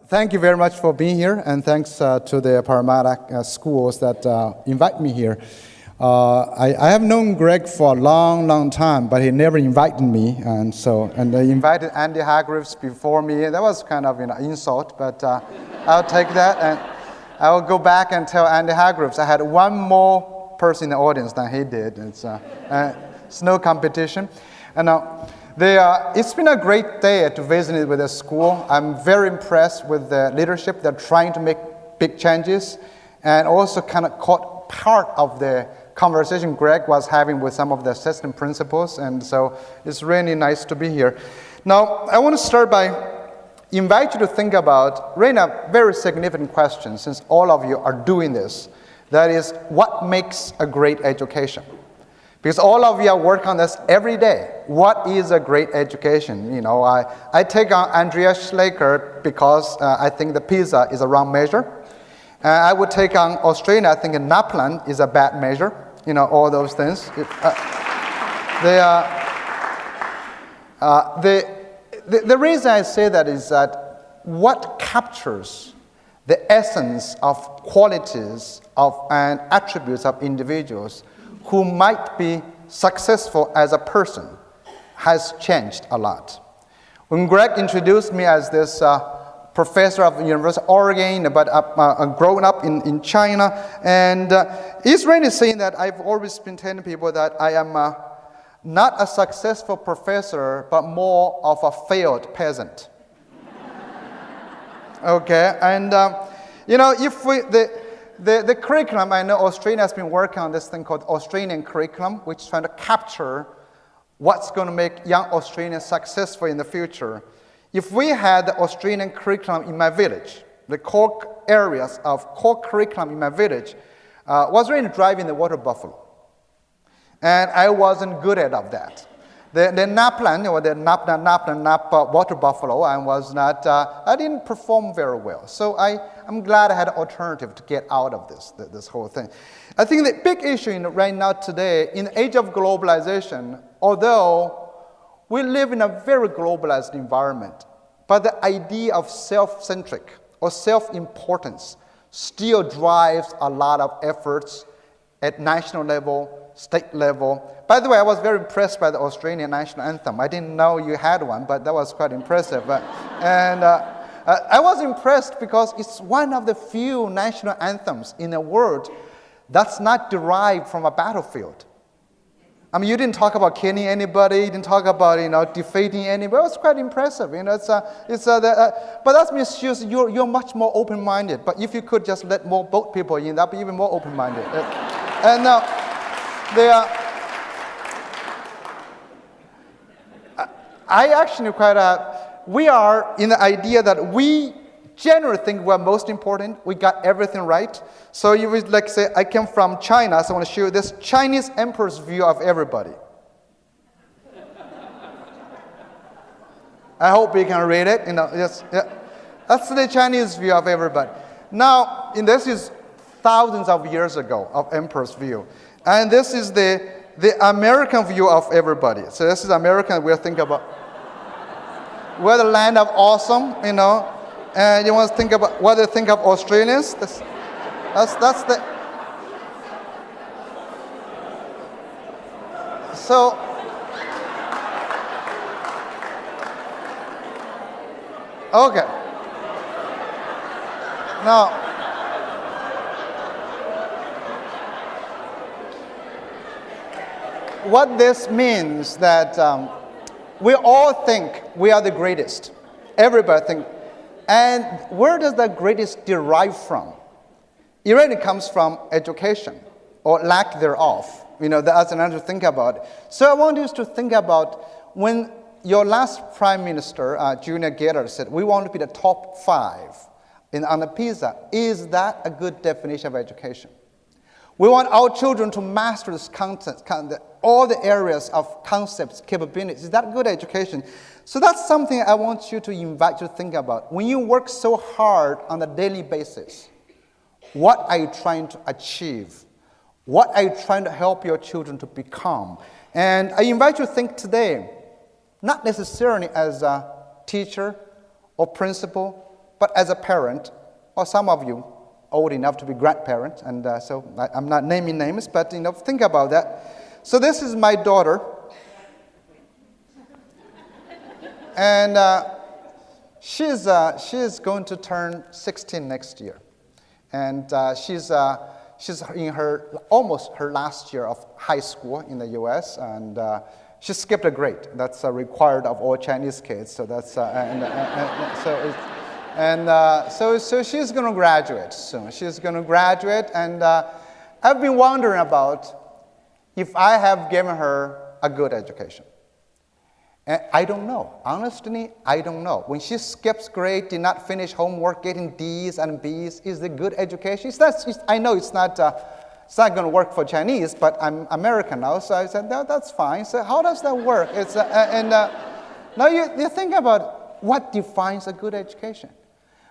Thank you very much for being here, and thanks to the Parramatta schools that invite me here. I have known Greg for a long time, but he never invited me, and they invited Andy Hargreaves before me. That was kind of an insult, but I'll take that, and I will go back and tell Andy Hargreaves I had one more person in the audience than he did. It's no competition, and. It's been a great day to visit with the school. I'm very impressed with the leadership. They're trying to make big changes and also kind of caught part of the conversation Greg was having with some of the assistant principals. And so it's really nice to be here. Now, I want to start by invite you to think about really a very significant question since all of you are doing this. That is, what makes a great education? Because all of you are working on this every day. What is a great education? You know, I take on Andreas Schleicher because I think the PISA is a wrong measure. I would take on Australia. I think NAPLAN is a bad measure. You know, all those things. The reason I say that is that what captures the essence of qualities and attributes of individuals who might be successful as a person has changed a lot. When Greg introduced me as this professor of the University of Oregon, but growing up in China, and he's really saying that I've always been telling people that I am not a successful professor, but more of a failed peasant. Okay, and you know, if the curriculum, I know Australia has been working on this thing called Australian curriculum, which is trying to capture what's going to make young Australians successful in the future. If we had the Australian curriculum in my village, the core areas of core curriculum in my village was really driving the water buffalo. And I wasn't good at that. The NAPLAN, or the Napa water buffalo, I didn't perform very well. So I'm glad I had an alternative to get out of this whole thing. I think the big issue right now today, in the age of globalization, although we live in a very globalized environment, but the idea of self-centric or self-importance still drives a lot of efforts at national level, state level. By the way, I was very impressed by the Australian national anthem. I didn't know you had one, but that was quite impressive. I was impressed because it's one of the few national anthems in the world that's not derived from a battlefield. I mean, you didn't talk about killing anybody. You didn't talk about, defeating anybody. It was quite impressive. But that means you're much more open-minded. But if you could just let more boat people in, that'd be even more open-minded. And now, I actually we are in the idea that we generally think we're most important. We got everything right. So you would like say, I came from China, so I want to show you this Chinese emperor's view of everybody. I hope you can read it. That's the Chinese view of everybody. Now, this is thousands of years ago of emperor's view. And this is the American view of everybody. So this is American. We're thinking about, we're the land of awesome, and you want to think about what they think of Australians. That's the. So. Okay. Now. What this means that we all think we are the greatest. Everybody thinks. And where does that greatest derive from? It really comes from education or lack thereof. That's another to think about. So I want you to think about when your last prime minister, Julia Gillard, said, we want to be the top 5 on the PISA. Is that a good definition of education? We want our children to master this content, all the areas of concepts, capabilities. Is that good education? So that's something I want you to invite you to think about. When you work so hard on a daily basis, what are you trying to achieve? What are you trying to help your children to become? And I invite you to think today, not necessarily as a teacher or principal, But as a parent, or some of you old enough to be grandparents, and so I'm not naming names, but think about that. So this is my daughter, and she's going to turn 16 next year, and she's in almost her last year of high school in the U.S. and she skipped a grade. That's required of all Chinese kids. So that's so she's going to graduate soon. She's going to graduate, and I've been wondering about if I have given her a good education. And I don't know. Honestly, I don't know. When she skips grade, did not finish homework, getting D's and B's, is it good education? I know it's not going to work for Chinese, but I'm American now, so I said, no, that's fine. So how does that work? Now you think about what defines a good education.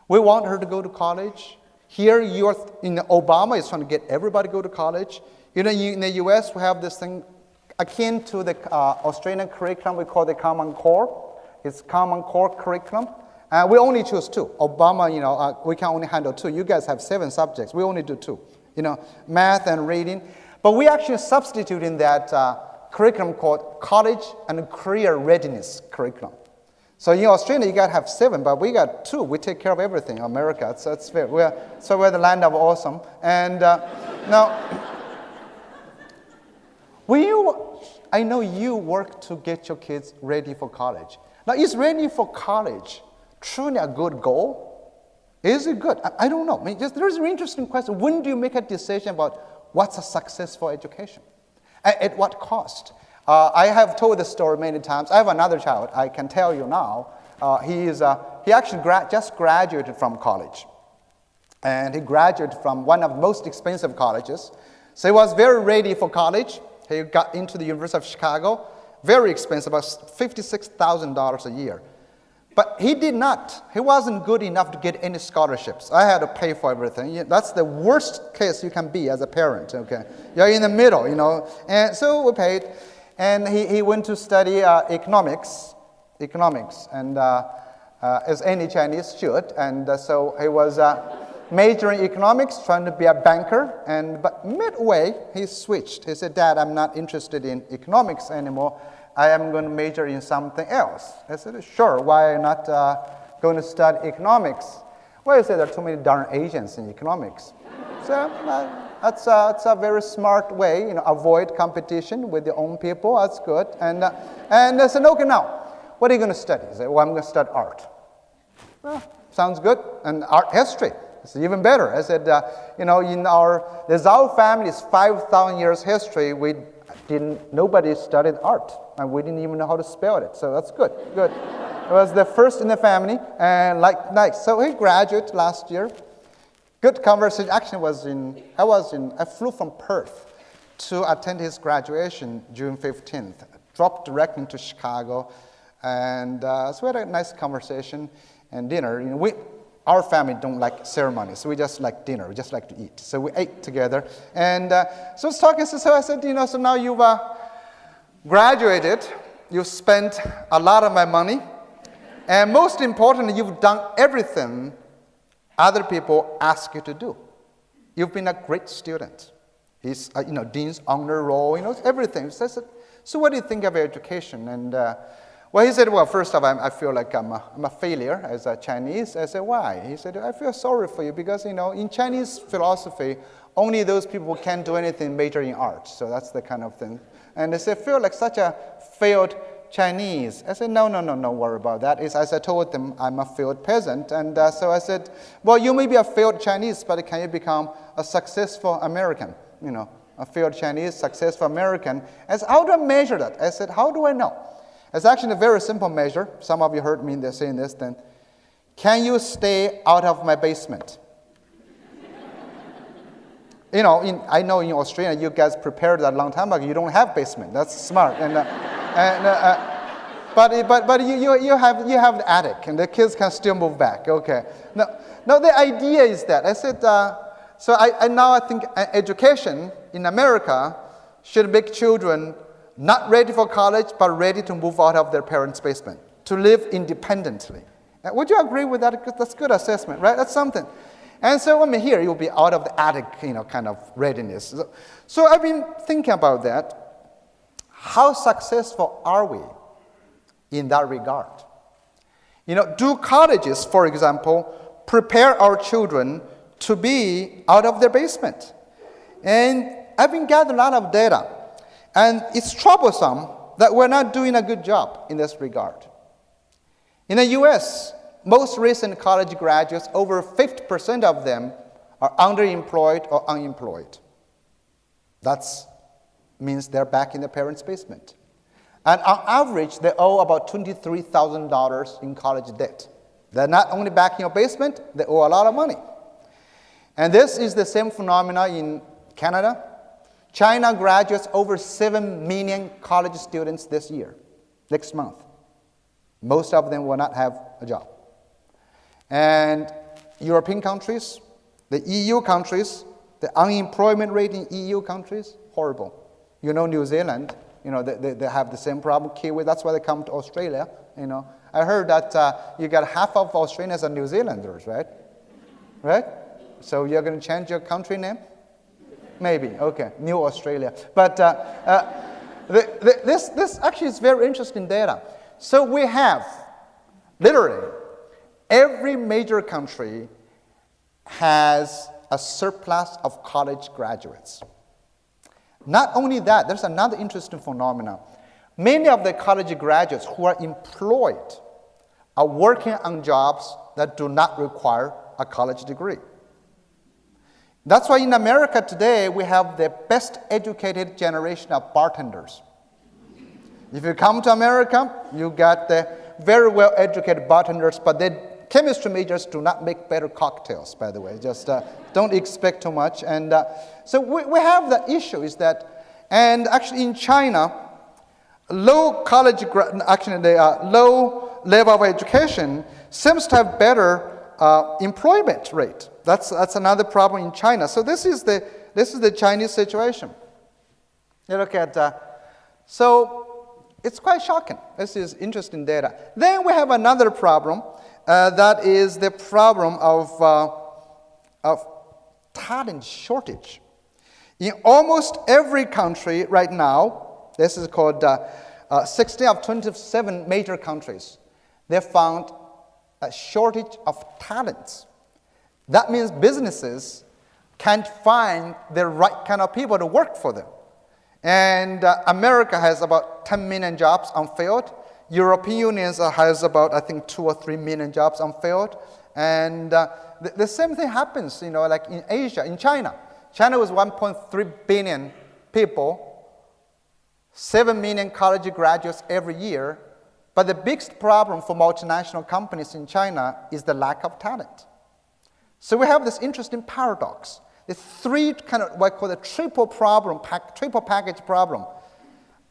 We want her to go to college. Here, Obama is trying to get everybody to go to college. In the U.S., we have this thing akin to the Australian curriculum we call the Common Core. It's Common Core curriculum. We only choose 2. Obama, we can only handle 2. You guys have 7 subjects. We only do 2. Math and reading. But we actually substitute in that curriculum called College and Career Readiness curriculum. So in Australia, you got to have 7, but we got 2. We take care of everything in America. It's fair. We're the land of awesome. And now, I know you work to get your kids ready for college. Now, is ready for college truly a good goal? Is it good? I don't know. There's an interesting question. When do you make a decision about what's a successful education? At what cost? I have told this story many times. I have another child. I can tell you now. He actually just graduated from college. And he graduated from one of the most expensive colleges. So he was very ready for college. He got into the University of Chicago, very expensive, about $56,000 a year. But he wasn't good enough to get any scholarships. I had to pay for everything. That's the worst case you can be as a parent, okay? You're in the middle, And so we paid. And he went to study economics, and as any Chinese should. And so he was majoring in economics, trying to be a banker, but midway he switched. He said, "Dad, I'm not interested in economics anymore. I am going to major in something else." I said, "Sure, why not going to study economics?" Well, he said, "There are too many darn Asians in economics." So that's a very smart way, avoid competition with your own people. That's good. And I said, "Okay, now, what are you going to study?" He said, "Well, I'm going to study art." Well, sounds good. And art history. It's even better. I said, in the Zhao family's 5,000 years history, nobody studied art, and we didn't even know how to spell it. So that's good. It was the first in the family, and nice. So he graduated last year. Good conversation. Actually, I flew from Perth to attend his graduation June 15th. Dropped directly into Chicago, and so we had a nice conversation and dinner. Our family don't like ceremonies, so we just like dinner. We just like to eat. So we ate together. And so I was talking, so I said, so now you've graduated. You've spent a lot of my money. And most importantly, you've done everything other people ask you to do. You've been a great student. He's, dean's honor roll, everything. So I said, so what do you think of your education? And well, he said, well, first off, I feel like I'm a failure as a Chinese. I said, why? He said, I feel sorry for you because, in Chinese philosophy, only those people who can't do anything major in art. So that's the kind of thing. And they said, I feel like such a failed Chinese. I said, no, worry about that. As I told them, I'm a failed peasant. And so I said, well, you may be a failed Chinese, but can you become a successful American? A failed Chinese, successful American. I said, how do I measure that? I said, how do I know? It's actually a very simple measure. Some of you heard me saying this then. Can you stay out of my basement? I know in Australia you guys prepared that a long time ago. You don't have basement. That's smart. But you have the attic, and the kids can still move back. Okay. Now the idea is that I said. So I think education in America should make children not ready for college, but ready to move out of their parents' basement, to live independently. Would you agree with that? That's good assessment, right? That's something. And so, here you'll be out of the attic, kind of readiness. So I've been thinking about that. How successful are we in that regard? Do colleges, for example, prepare our children to be out of their basement? And I've been gathering a lot of data. And it's troublesome that we're not doing a good job in this regard. In the US, most recent college graduates, over 50% of them are underemployed or unemployed. That means they're back in their parents' basement. And on average, they owe about $23,000 in college debt. They're not only back in your basement, they owe a lot of money. And this is the same phenomena in Canada. China graduates over 7 million college students this year, next month. Most of them will not have a job. And European countries, the EU countries, the unemployment rate in EU countries, horrible. New Zealand, they have the same problem. Kiwi, that's why they come to Australia. I heard that you got half of Australians are New Zealanders, right? Right? So you're going to change your country name? Maybe, okay, New Australia. But this actually is very interesting data. So we have, literally, every major country has a surplus of college graduates. Not only that, there's another interesting phenomenon. Many of the college graduates who are employed are working on jobs that do not require a college degree. That's why in America today, we have the best educated generation of bartenders. If you come to America, you got the very well educated bartenders, but the chemistry majors do not make better cocktails, by the way. Just don't expect too much. And so we have the issue is that, and actually in China, low level of education seems to have better employment rate. That's another problem in China. So this is the Chinese situation. You look at so it's quite shocking. This is interesting data. Then we have another problem. That is the problem of talent shortage. In almost every country right now, this is called 16 of 27 major countries, they found a shortage of talents. That means businesses can't find the right kind of people to work for them. And America has about 10 million jobs unfilled. European Union has about, I think, 2 or 3 million jobs unfilled. And the same thing happens, like in Asia, in China. China was 1.3 billion people, 7 million college graduates every year. But the biggest problem for multinational companies in China is the lack of talent. So we have this interesting paradox. The three kind of what I call the triple package problem.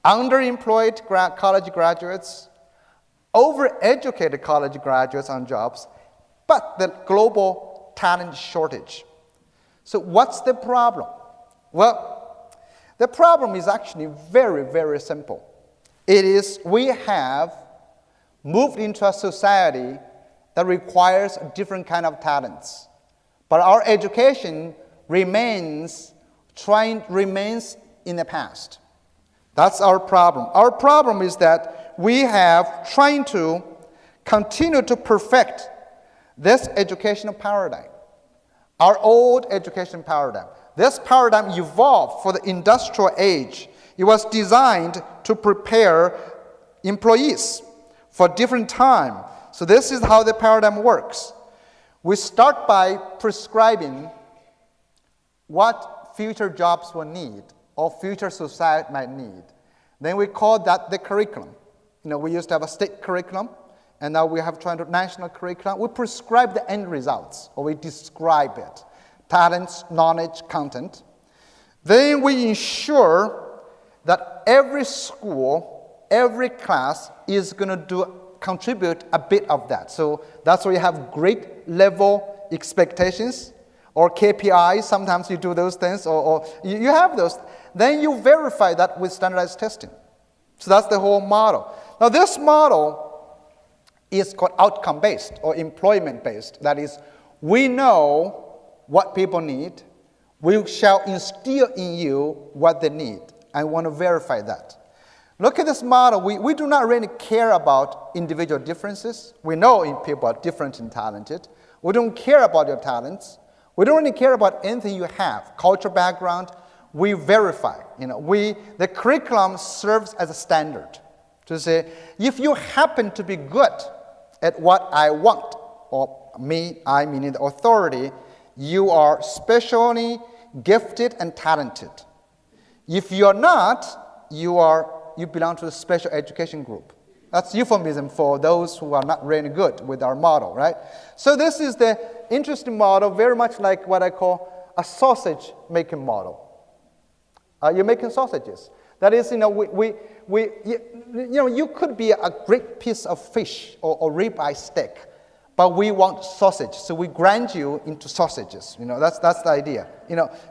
Underemployed college graduates, overeducated college graduates on jobs, but the global talent shortage. So what's the problem? Well, the problem is actually very, very simple. It is we have moved into a society that requires a different kind of talents. But our education remains in the past. That's our problem. Our problem is that we have trying to continue to perfect this educational paradigm, our old education paradigm. This paradigm evolved for the industrial age. It was designed to prepare employees for different time. So this is how the paradigm works. We start by prescribing what future jobs will need or future society might need. Then we call that the curriculum. We used to have a state curriculum, and now we have trying to national curriculum. We prescribe the end results, or we describe it. Talents, knowledge, content. Then we ensure that every school, every class is going to contribute a bit of that. So that's why you have grade level expectations or KPIs. Sometimes you do those things, or you have those. Then you verify that with standardized testing. So that's the whole model. Now this model is called outcome-based or employment-based. That is, we know what people need. We shall instill in you what they need. I want to verify that. Look at this model. We do not really care about individual differences. We know people are different and talented. We don't care about your talents. We don't really care about anything you have, cultural background. We verify. The curriculum serves as a standard to say, if you happen to be good at what I want, or I meaning the authority, you are specially gifted and talented. If you're not, you belong to a special education group. That's euphemism for those who are not really good with our model, right? So this is the interesting model, very much like what I call a sausage making model. You're making sausages. That is, you could be a great piece of fish or ribeye steak, but we want sausage, so we grind you into sausages. That's the idea.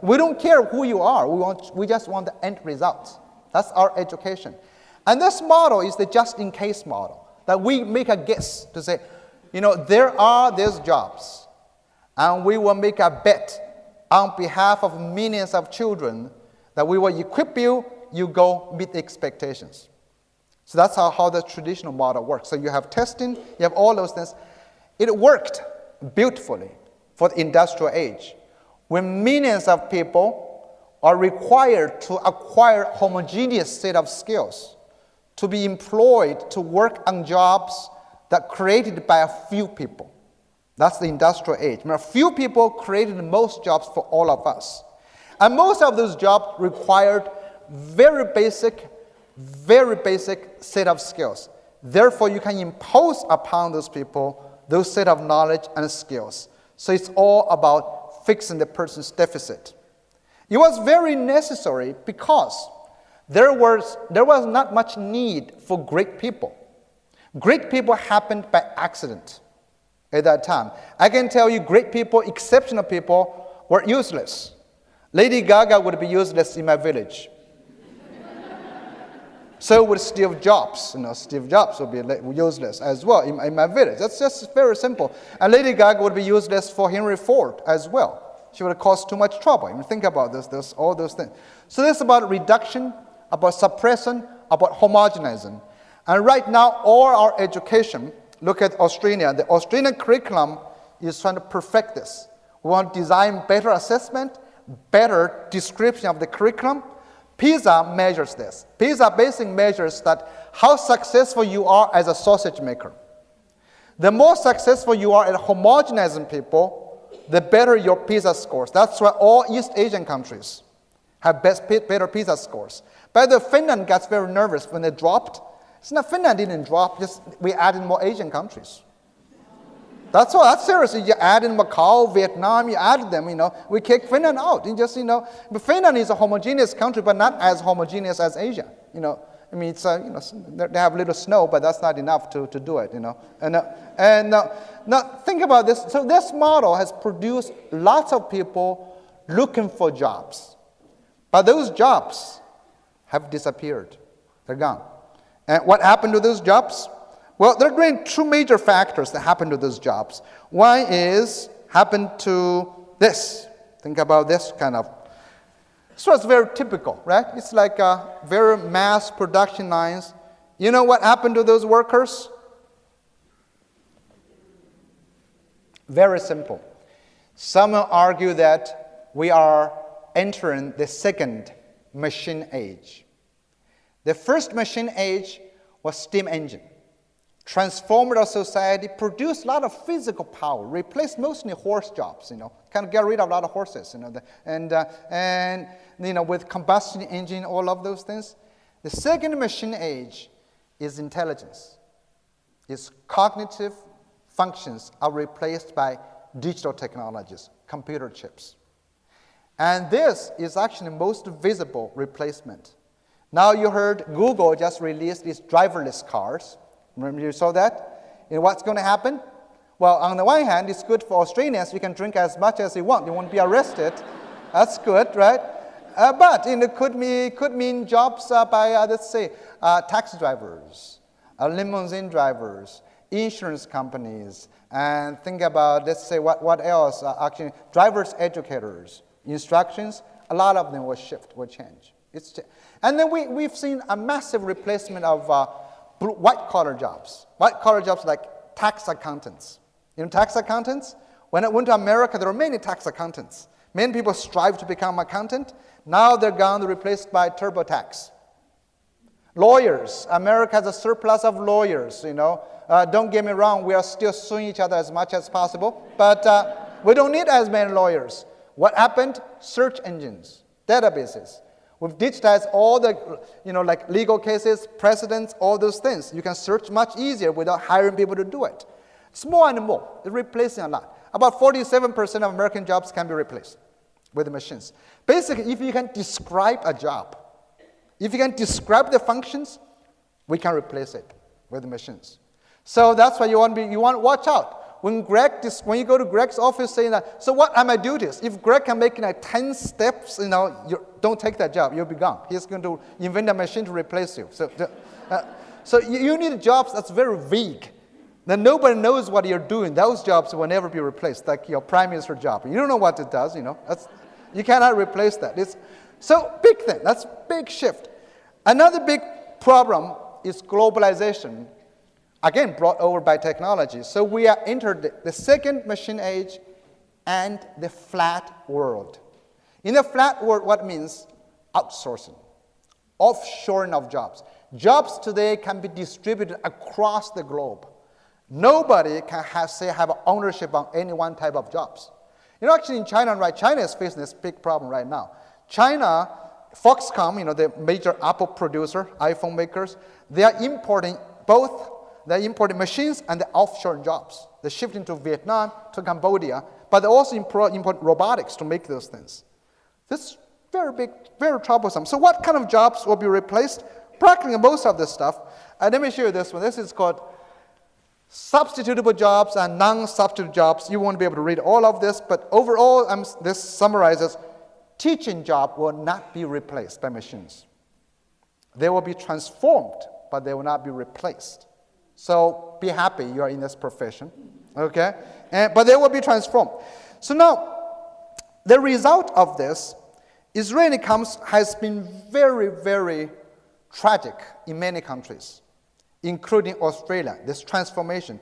We don't care who you are. We just want the end result. That's our education. And this model is the just-in-case model, that we make a guess to say, there are these jobs, and we will make a bet on behalf of millions of children that we will equip you, you go meet the expectations. So that's how the traditional model works. So you have testing, you have all those things. It worked beautifully for the industrial age, when millions of people are required to acquire homogeneous set of skills, to be employed to work on jobs that created by a few people. That's the industrial age. A few people created most jobs for all of us. And most of those jobs required very basic set of skills. Therefore, you can impose upon those people those set of knowledge and skills. So it's all about fixing the person's deficit. It was very necessary because there was not much need for great people. Great people happened by accident at that time. I can tell you great people, exceptional people, were useless. Lady Gaga would be useless in my village. So would Steve Jobs. Steve Jobs would be useless as well in my village. That's just very simple. And Lady Gaga would be useless for Henry Ford as well. She would have caused too much trouble. Think about all those things. So this is about reduction, about suppression, about homogenizing. And right now, all our education, look at Australia. The Australian curriculum is trying to perfect this. We want to design better assessment, better description of the curriculum. PISA measures this. PISA basically measures that how successful you are as a sausage maker. The more successful you are at homogenizing people, the better your PISA scores. That's why all East Asian countries have better PISA scores. By the way, Finland gets very nervous when they dropped. It's not Finland didn't drop, just we added more Asian countries. That's all. That's seriously. You add in Macau, Vietnam, you added them, we kick Finland out. But Finland is a homogeneous country, but not as homogeneous as Asia. It's, they have little snow, but that's not enough to do it, And now think about this. So this model has produced lots of people looking for jobs. But those jobs have disappeared. They're gone. And what happened to those jobs? Well, there are two major factors that happen to those jobs. One is happened to this. Think about this kind of. So it's very typical, right? It's like very mass production lines. You know what happened to those workers? Very simple. Some will argue that we are entering the second machine age. The first machine age was steam engine. Transformed our society, produced a lot of physical power, replaced mostly horse jobs, kind of get rid of a lot of horses, with combustion engine, all of those things. The second machine age is intelligence. Its cognitive functions are replaced by digital technologies, computer chips. And this is actually the most visible replacement. Now you heard Google just released its driverless cars. Remember you saw that? And what's going to happen? Well, on the one hand, it's good for Australians. You can drink as much as you want. You won't be arrested. That's good, right? But it could mean jobs by, let's say, taxi drivers, limousine drivers, insurance companies, and think about, let's say, what else? Actually, drivers, educators, instructions, a lot of them will shift, will change. And then we've seen a massive replacement of white-collar jobs. White-collar jobs like tax accountants. Tax accountants? When I went to America, there were many tax accountants. Many people strive to become accountant. Now they're gone, they're replaced by TurboTax. Lawyers. America has a surplus of lawyers, Don't get me wrong, we are still suing each other as much as possible, but we don't need as many lawyers. What happened? Search engines, databases. We've digitized all the, like legal cases, precedents, all those things. You can search much easier without hiring people to do it. It's more and more. They're replacing a lot. About 47% of American jobs can be replaced with machines. Basically, if you can describe a job, if you can describe the functions, we can replace it with machines. So that's why you want to watch out. When you go to Greg's office saying that, so what are my duties? If Greg can make 10 steps, don't take that job. You'll be gone. He's going to invent a machine to replace you. So you need jobs that's very vague. Then nobody knows what you're doing. Those jobs will never be replaced, like your prime minister job. You don't know what it does. You cannot replace that. So big thing. That's big shift. Another big problem is globalization. Again, brought over by technology. So we are entered the second machine age and the flat world. In the flat world, what means? Outsourcing, offshoring of jobs. Jobs today can be distributed across the globe. Nobody can have ownership on any one type of jobs. Actually in China, right? China is facing this big problem right now. China, Foxconn, the major Apple producer, iPhone makers, they are importing machines and the offshore jobs. They're shifting to Vietnam, to Cambodia, but they also import robotics to make those things. This is very big, very troublesome. So what kind of jobs will be replaced? Practically most of this stuff. Let me show you this one. This is called substitutable jobs and non-substitute jobs. You won't be able to read all of this, but overall, this summarizes teaching job will not be replaced by machines. They will be transformed, but they will not be replaced. So be happy you are in this profession, okay? But they will be transformed. So now, the result of this has been very, very tragic in many countries, including Australia, this transformation.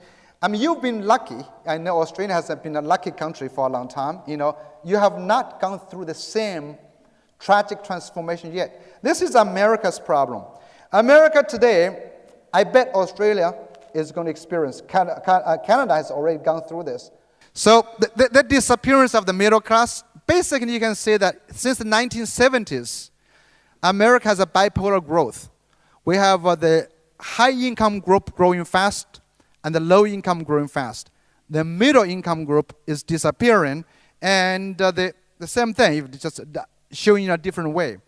You've been lucky. I know Australia has been a lucky country for a long time. You have not gone through the same tragic transformation yet. This is America's problem. America today, I bet Australia is going to experience. Canada has already gone through this. So the disappearance of the middle class, basically you can say that since the 1970s, America has a bipolar growth. We have the high-income group growing fast and the low-income growing fast. The middle-income group is disappearing, and the same thing, just showing in a different way.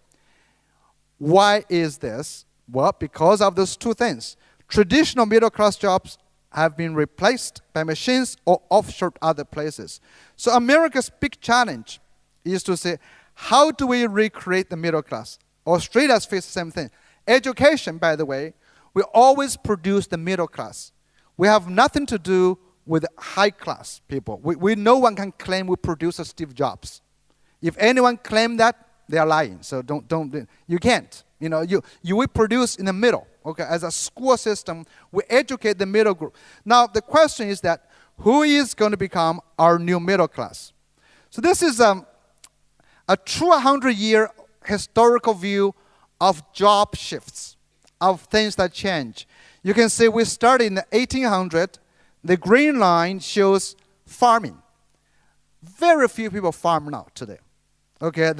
Why is this? Well, because of those two things. Traditional middle-class jobs have been replaced by machines or offshored other places. So America's big challenge is to say, how do we recreate the middle class? Australia's faced the same thing. Education, by the way, we always produce the middle class. We have nothing to do with high-class people. No one can claim we produce a Steve Jobs. If anyone claim that, they are lying. So you can't. We produce in the middle. Okay, as a school system, we educate the middle group. Now, the question is that who is going to become our new middle class? So this is a true 100-year historical view of job shifts, of things that change. You can see we started in the 1800. The green line shows farming. Very few people farm now today. Okay,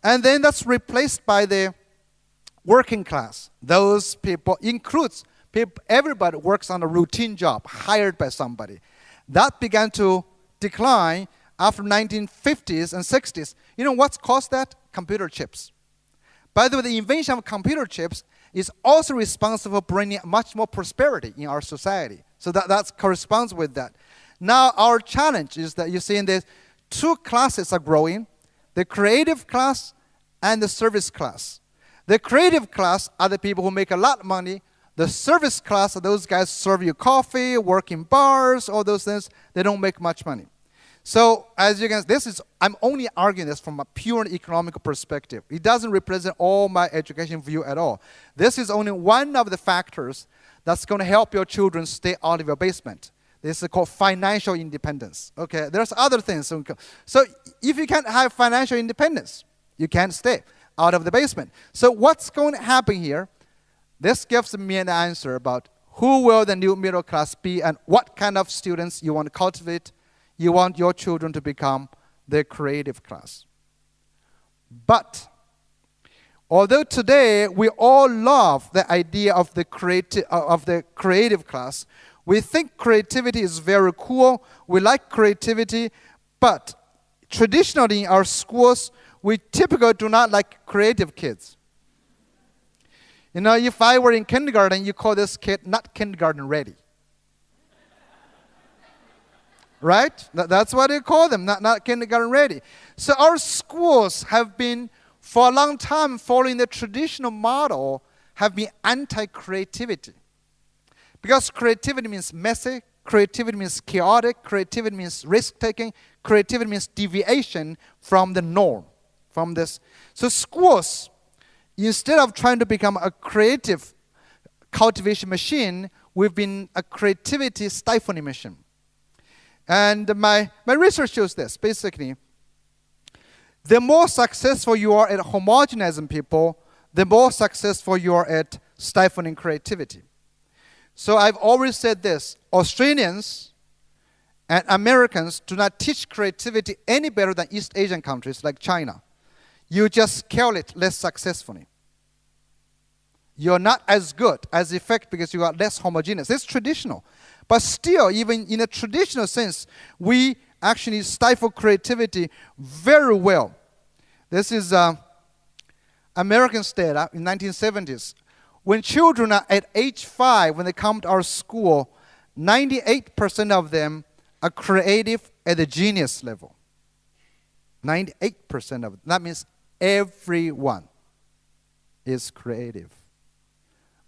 and then that's replaced by the working class. Those people includes people, everybody works on a routine job, hired by somebody. That began to decline after 1950s and 60s. You know what's caused that? Computer chips. By the way, the invention of computer chips is also responsible for bringing much more prosperity in our society. So that corresponds with that. Now our challenge is that you see in this, two classes are growing, the creative class and the service class. The creative class are the people who make a lot of money. The service class, those guys serve you coffee, work in bars, all those things. They don't make much money. So as you can, I'm only arguing this from a pure economic perspective. It doesn't represent all my education view at all. This is only one of the factors that's going to help your children stay out of your basement. This is called financial independence. Okay, there's other things. So if you can't have financial independence, you can't stay out of the basement. So what's going to happen here? This gives me an answer about who will the new middle class be and what kind of students you want to cultivate. You want your children to become the creative class. But although today we all love the idea of the creative class, we think creativity is very cool. We like creativity, but traditionally in our schools, we typically do not like creative kids. You know, if I were in kindergarten, you call this kid not kindergarten ready. Right? That's what you call them, not kindergarten ready. So our schools have been, for a long time, following the traditional model, have been anti-creativity. Because creativity means messy, creativity means chaotic, creativity means risk-taking, creativity means deviation from the norm, from this. So schools, instead of trying to become a creative cultivation machine, we've been a creativity stifling machine. And my research shows this. Basically, the more successful you are at homogenizing people, the more successful you are at stifling creativity. So I've always said this: Australians and Americans do not teach creativity any better than East Asian countries like China. You just scale it less successfully. You're not as good, as effective, because you are less homogeneous. It's traditional. But still, even in a traditional sense, we actually stifle creativity very well. This is American data in 1970s. When children are at age 5, when they come to our school, 98% of them are creative at the genius level. 98% of them. That means everyone is creative.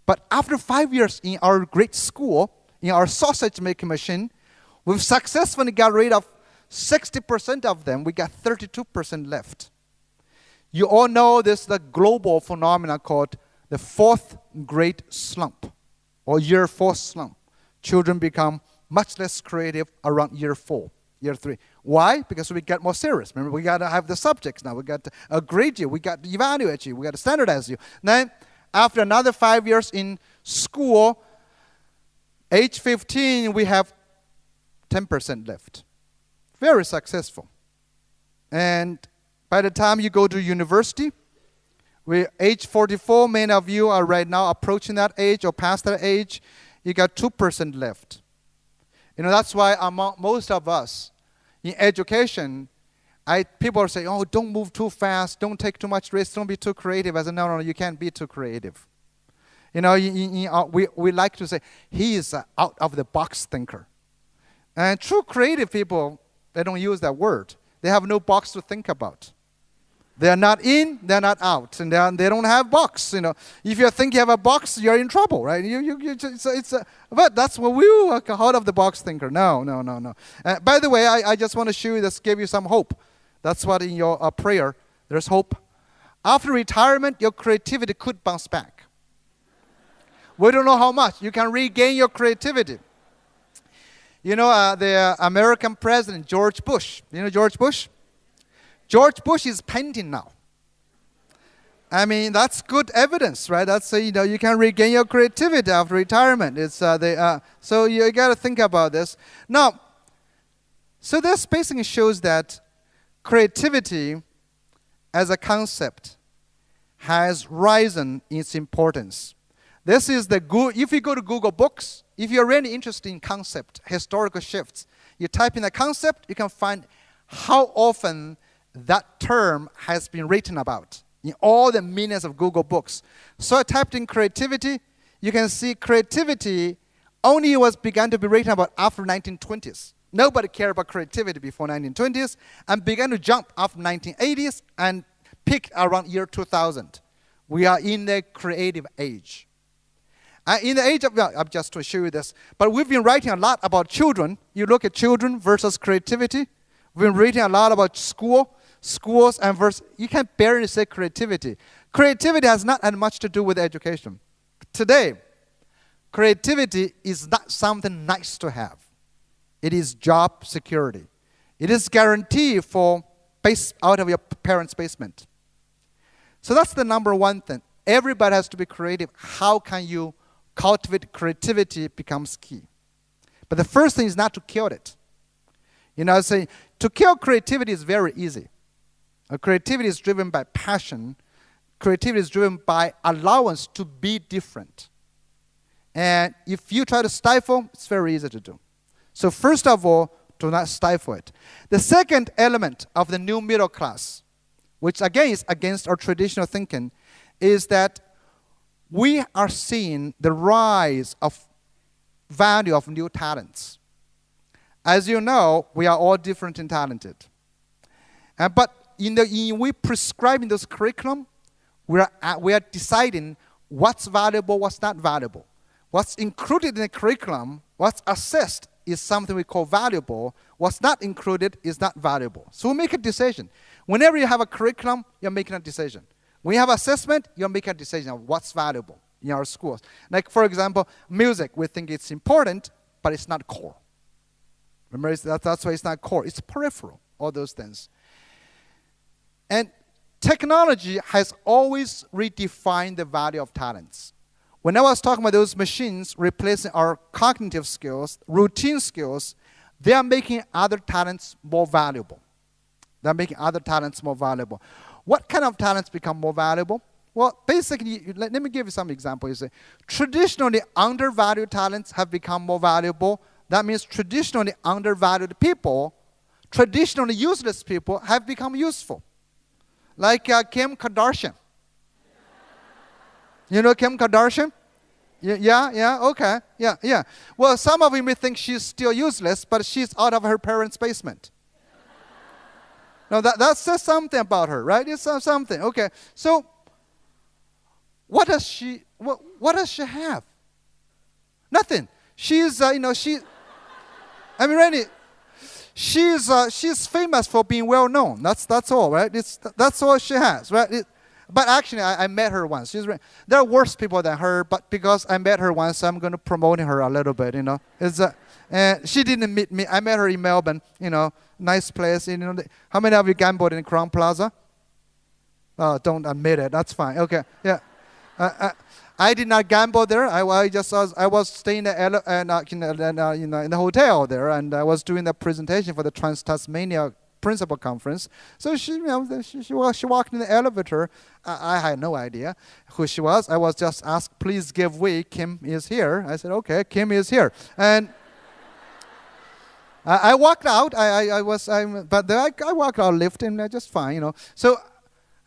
But after 5 years in our great school, in our sausage-making machine, we've successfully got rid of 60% of them. We got 32% left. You all know this is the global phenomenon called the fourth grade slump, or year 4 slump. Children become much less creative around year 4, year 3. Why? Because we get more serious. Remember, we got to have the subjects now. We got to grade you. We got to evaluate you. We got to standardize you. Then, after another 5 years in school, age 15, we have 10% left. Very successful. And by the time you go to university, age 44, many of you are right now approaching that age or past that age, you got 2% left. You know, that's why among most of us in education, people are saying, oh, don't move too fast, don't take too much risk, don't be too creative. I said, no, you can't be too creative. You know, we like to say, he is an out-of-the-box thinker. And true creative people, they don't use that word. They have no box to think about. They are not in, they're not out, and they don't have box. You know, if you think you have a box, you're in trouble, right? But that's what we are, out-of-the-box thinker. No. By the way, I just want to show you this, give you some hope. That's what in your prayer, there's hope. After retirement, your creativity could bounce back. We don't know how much. You can regain your creativity. You know, the American president, George Bush. You know George Bush? George Bush is painting now. I mean, that's good evidence, right? That's, you can regain your creativity after retirement. So you got to think about this. Now, so this basically shows that creativity as a concept has risen in its importance. This is if you go to Google Books, if you're really interested in concept, historical shifts, you type in a concept, you can find how often that term has been written about in all the millions of Google Books. So I typed in creativity, you can see creativity only was began to be written about after 1920s. Nobody cared about creativity before 1920s, and began to jump after 1980s and peaked around year 2000. We are in the creative age. In the age of, I'm just to show you this, but we've been writing a lot about children. You look at children versus creativity. We've been reading a lot about schools, and versus, you can barely say creativity. Creativity has not had much to do with education. Today, creativity is not something nice to have. It is job security. It is guarantee for out of your parents' basement. So that's the number one thing. Everybody has to be creative. How can you cultivate creativity becomes key. But the first thing is not to kill it. Say to kill creativity is very easy. Creativity is driven by passion. Creativity is driven by allowance to be different. And if you try to stifle, it's very easy to do. So first of all, do not stifle it. The second element of the new middle class, which again is against our traditional thinking, is that we are seeing the rise of value of new talents. As you know, we are all different and talented. But we prescribing those curriculum, we are deciding what's valuable, what's not valuable. What's included in the curriculum, what's assessed is something we call valuable. What's not included is not valuable. So we make a decision. Whenever you have a curriculum, you're making a decision. When you have assessment, you're making a decision of what's valuable in our schools. Like, for example, music, we think it's important, but it's not core. Remember, that's why it's not core. It's peripheral, all those things. And technology has always redefined the value of talents. When I was talking about those machines replacing our cognitive skills, routine skills, they are making other talents more valuable. They're making other talents more valuable. What kind of talents become more valuable? Well, basically, let me give you some examples. You say, traditionally undervalued talents have become more valuable. That means traditionally undervalued people, traditionally useless people have become useful. Like Kim Kardashian. You know Kim Kardashian? Yeah, okay, yeah. Well, some of you may think she's still useless, but she's out of her parents' basement. Now that says something about her, right? It says something. Okay, so what does she have? Nothing. She's she's famous for being well known. That's all, right? That's all she has, right? But actually, I met her once. There are worse people than her, but because I met her once, I'm going to promote her a little bit, she didn't meet me. I met her in Melbourne, nice place. How many of you gambled in Crown Plaza? Oh, don't admit it. That's fine. Okay, yeah. I did not gamble there. I was staying in the hotel there, and I was doing the presentation for the Trans-Tasmania Principal Conference. So she walked in the elevator. I had no idea who she was. I was just asked, please give way. Kim is here. I said, okay, Kim is here. And I walked out. I walked out lifting just fine, So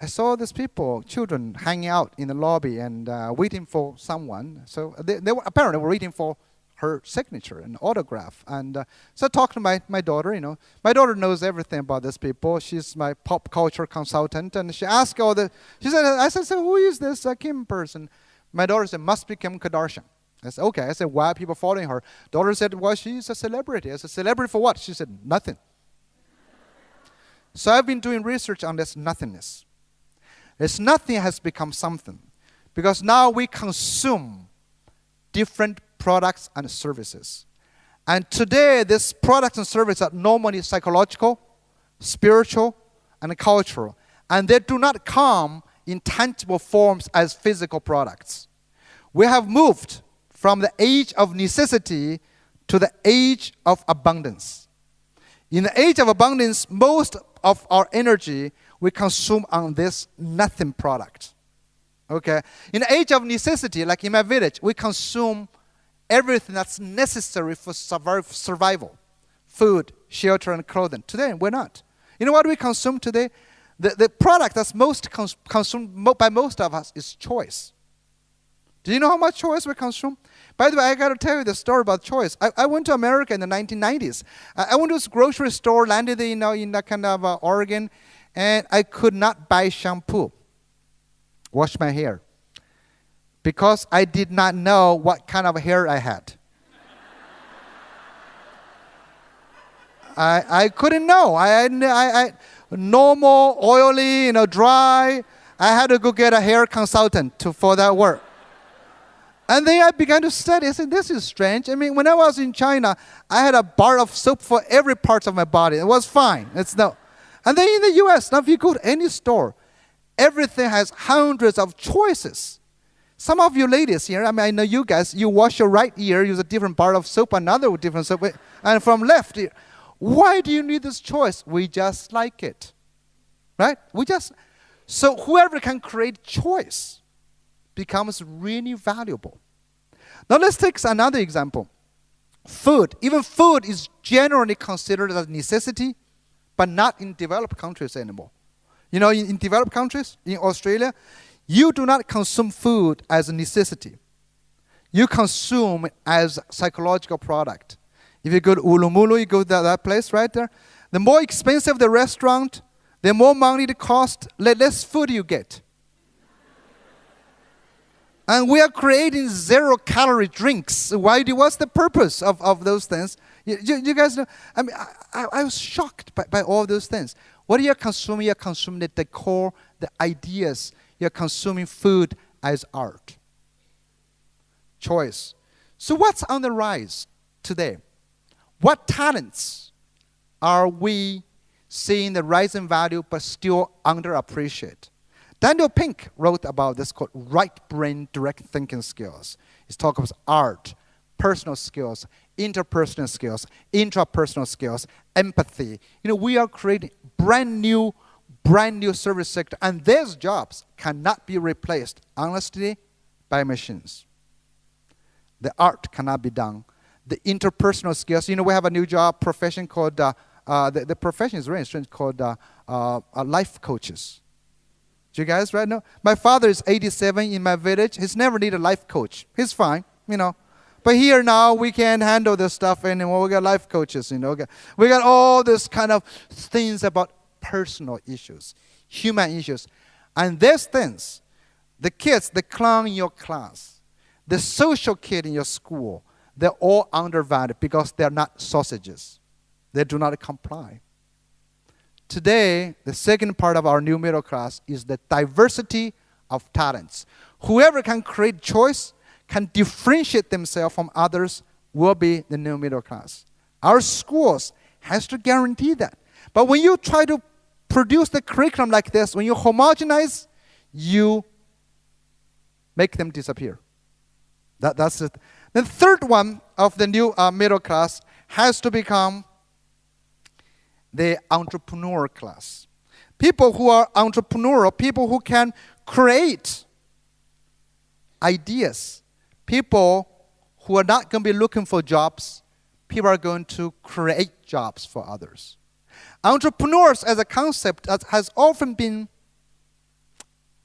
I saw these people, children, hanging out in the lobby and waiting for someone. So they were apparently waiting for her signature and autograph. And so I talked to my daughter, My daughter knows everything about these people. She's my pop culture consultant. And she asked I said, so who is this Kim person? My daughter said, must be Kim Kardashian. I said, okay. I said, why are people following her? Daughter said, well, she's a celebrity. I said, celebrity for what? She said, nothing. So I've been doing research on this nothingness. This nothing has become something. Because now we consume different products and services. And today, these products and services are normally psychological, spiritual, and cultural. And they do not come in tangible forms as physical products. We have moved from the age of necessity to the age of abundance. In the age of abundance, most of our energy we consume on this nothing product. Okay? In the age of necessity, like in my village, we consume everything that's necessary for survival. Food, shelter, and clothing. Today, we're not. You know what we consume today? The product that's most consumed by most of us is choice. Do you know how much choice we consume? By the way, I got to tell you the story about choice. I went to America in the 1990s. I went to this grocery store, landed in that kind of Oregon, and I could not buy shampoo. Wash my hair. because I did not know what kind of hair I had. I couldn't know. I normal, oily, dry. I had to go get a hair consultant for that work. And then I began to study. I said, this is strange. I mean, when I was in China, I had a bar of soap for every part of my body. It was fine. And then in the US, now if you go to any store, everything has hundreds of choices. Some of you ladies here, I know you guys, you wash your right ear, use a different bar of soap, another different soap, and from left ear. Why do you need this choice? We just like it, right? So whoever can create choice becomes really valuable. Now let's take another example. Food. Even food is generally considered a necessity, but not in developed countries anymore. In developed countries, in Australia, you do not consume food as a necessity. You consume it as a psychological product. If you go to Ulumulu, you go to that place right there, the more expensive the restaurant, the more money it costs, the less food you get. And we are creating zero-calorie drinks. What's the purpose of those things? You guys know, I was shocked by all those things. What are you consuming? You're consuming the decor, the ideas. You're consuming food as art. Choice. So what's on the rise today? What talents are we seeing the rise in value but still underappreciated? Daniel Pink wrote about this called right brain direct thinking skills. He's talking about art, personal skills, interpersonal skills, intrapersonal skills, empathy. We are creating brand new service sector, and these jobs cannot be replaced, honestly, by machines. The art cannot be done. The interpersonal skills, we have a new profession called, the profession is really strange, called life coaches. Do you guys right now? My father is 87 in my village. He's never needed a life coach. He's fine, But here now, we can't handle this stuff anymore. We got life coaches, We got all this kind of things about personal issues, human issues. And these things, the kids, the clown in your class, the social kid in your school, they're all undervalued because they're not sausages. They do not comply. Today, the second part of our new middle class is the diversity of talents. Whoever can create choice, can differentiate themselves from others, will be the new middle class. Our schools has to guarantee that. But when you try to produce the curriculum like this, when you homogenize, you make them disappear. That's it. The third one of the new middle class has to become the entrepreneur class. People who are entrepreneurial, people who can create ideas, people who are not going to be looking for jobs, people are going to create jobs for others. Entrepreneurs as a concept has often been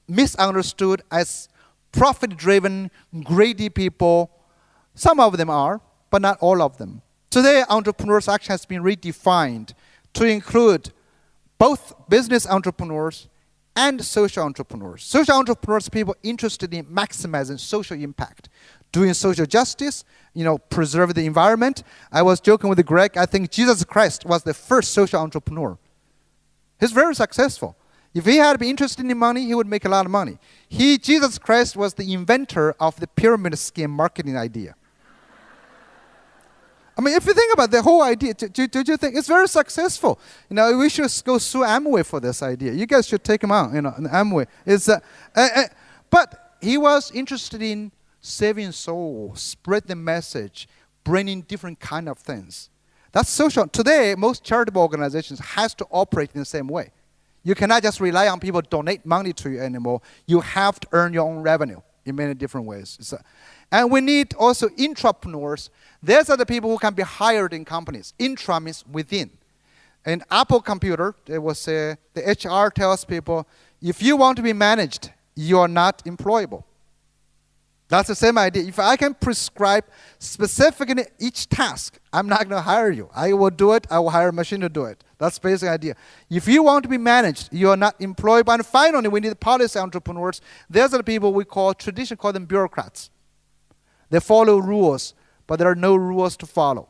misunderstood as profit-driven, greedy people. Some of them are, but not all of them. Today, entrepreneurs actually has been redefined to include both business entrepreneurs and social entrepreneurs. Social entrepreneurs, people interested in maximizing social impact, doing social justice, preserve the environment. I was joking with Greg, I think Jesus Christ was the first social entrepreneur. He's very successful. If he had been interested in money, he would make a lot of money. Jesus Christ was the inventor of the pyramid scheme marketing idea. If you think about the whole idea, do you think it's very successful? We should go sue Amway for this idea. You guys should take him out, Amway. But he was interested in saving souls, spread the message, bringing different kind of things. That's social. Today, most charitable organizations has to operate in the same way. You cannot just rely on people donate money to you anymore. You have to earn your own revenue in many different ways. And we need also intrapreneurs. These are the people who can be hired in companies. Intra means within. In Apple Computer, there was the HR tells people, if you want to be managed, you are not employable. That's the same idea. If I can prescribe specifically each task, I'm not going to hire you. I will do it. I will hire a machine to do it. That's the basic idea. If you want to be managed, you are not employed. And finally, we need policy entrepreneurs. Those are the people we call, traditionally call them bureaucrats. They follow rules, but there are no rules to follow.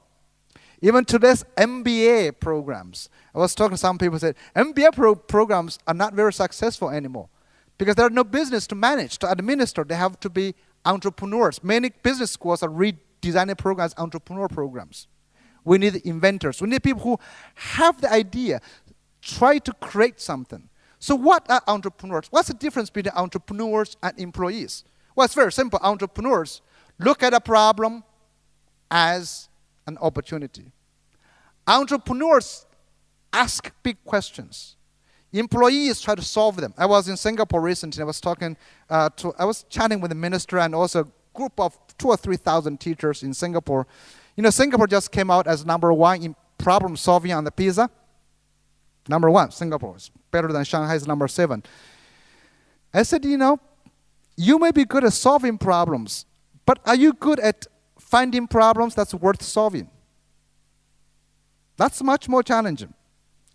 Even today's MBA programs, I was talking to some people who said, MBA programs are not very successful anymore because there are no business to manage, to administer. They have to be entrepreneurs. Many business schools are redesigning programs, entrepreneur programs. We need inventors. We need people who have the idea, try to create something. So what are entrepreneurs? What's the difference between entrepreneurs and employees? Well, it's very simple. Entrepreneurs look at a problem as an opportunity. Entrepreneurs ask big questions. Employees try to solve them. I was in Singapore recently. I was chatting with the minister and also a group of 2,000 or 3,000 teachers in Singapore. You know, Singapore just came out as #1 in problem solving on the PISA. #1, Singapore is better than Shanghai's #7. I said, you know, you may be good at solving problems, but are you good at finding problems that's worth solving? That's much more challenging.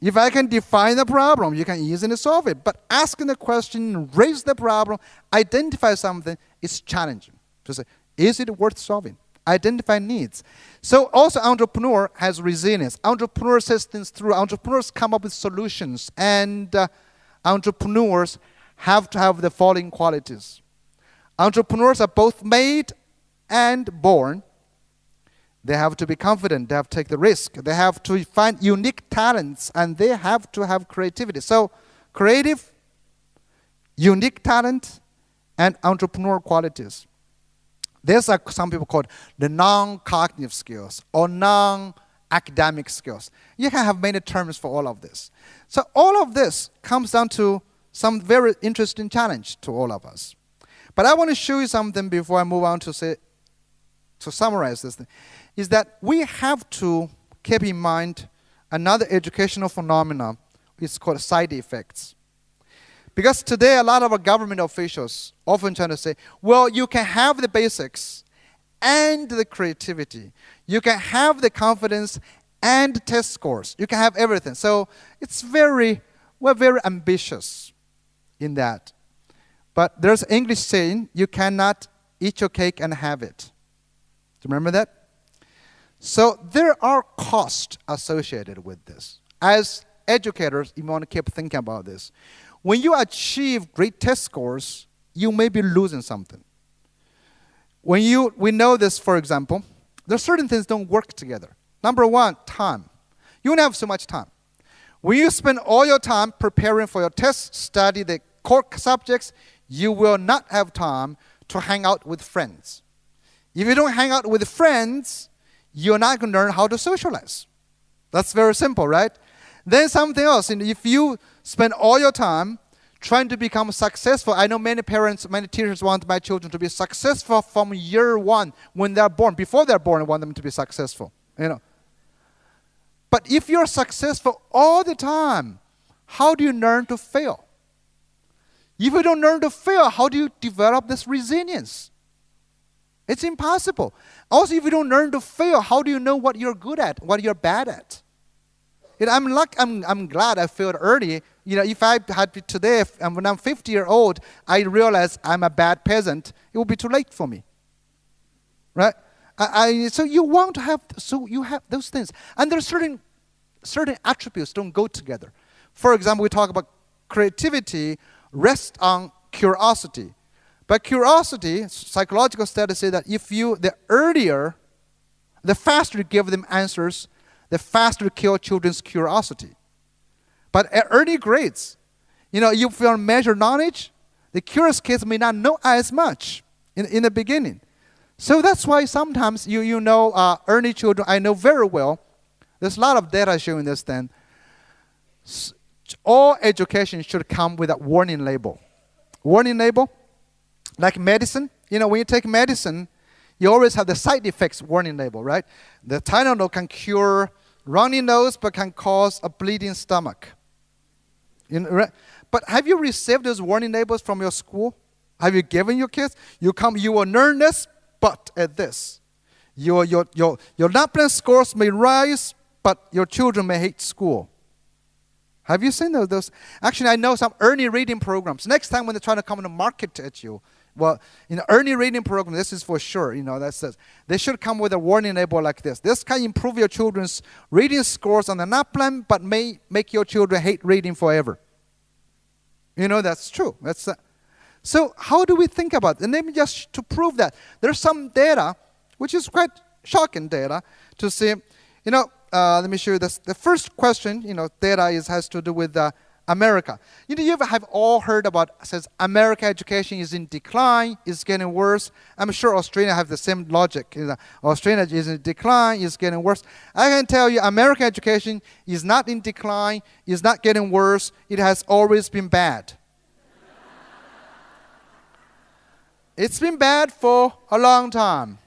If I can define the problem, you can easily solve it. But asking the question, raise the problem, identify something, is challenging. To say, is it worth solving? Identify needs. So also entrepreneur has resilience. Entrepreneur says things through. Entrepreneurs come up with solutions. And entrepreneurs have to have the following qualities. Entrepreneurs are both made and born. They have to be confident. They have to take the risk. They have to find unique talents. And they have to have creativity. So creative, unique talent, and entrepreneur qualities. These are some people called the non-cognitive skills or non-academic skills. You can have many terms for all of this. So all of this comes down to some very interesting challenge to all of us. But I want to show you something before I move on to summarize this thing, is that we have to keep in mind another educational phenomenon. It's called side effects. Because today, a lot of our government officials often trying to say, well, you can have the basics and the creativity. You can have the confidence and test scores. You can have everything. So we're very ambitious in that. But there's an English saying, you cannot eat your cake and have it. Do you remember that? So there are costs associated with this. As educators, you want to keep thinking about this. When you achieve great test scores, you may be losing something. We know this, for example, there are certain things don't work together. #1, time. You don't have so much time. When you spend all your time preparing for your tests, study the core subjects, you will not have time to hang out with friends. If you don't hang out with friends, you're not going to learn how to socialize. That's very simple, right? Then something else, if you spend all your time trying to become successful, I know many parents, many teachers want my children to be successful from year 1 when they're born. Before they're born, I want them to be successful. But if you're successful all the time, how do you learn to fail? If you don't learn to fail, how do you develop this resilience? It's impossible. Also, if you don't learn to fail, how do you know what you're good at, what you're bad at? I'm glad I failed early. If I had today, when I'm 50 years old, I realize I'm a bad peasant, it would be too late for me, right? So you want to have, so you have those things, and there are certain attributes don't go together. For example, we talk about creativity rests on curiosity, but curiosity, psychological studies say that the faster you give them answers, the faster you kill children's curiosity. But at early grades, if you measure knowledge, the curious kids may not know as much in the beginning. So that's why sometimes early children, I know very well, there's a lot of data showing this then, all education should come with a warning label. Warning label, like medicine, when you take medicine, you always have the side effects warning label, right? The Tylenol can cure runny nose, but can cause a bleeding stomach. But have you received those warning labels from your school? Have you given your kids? You will learn this, but at this. Your NAPLAN scores may rise, but your children may hate school. Have you seen those? Actually, I know some early reading programs. Next time when they're trying to come to market at you, well, in the early reading program, this is for sure. They should come with a warning label like this. This can improve your children's reading scores on the NAPLAN, but may make your children hate reading forever. That's true. So how do we think about it? And maybe just to prove that, there's some data, which is quite shocking data, to see, let me show you this. The first question, data has to do with America. You have all heard about, says American education is in decline, is getting worse. I'm sure Australia have the same logic. Australia is in decline, is getting worse. I can tell you American education is not in decline, is not getting worse. It has always been bad. It's been bad for a long time.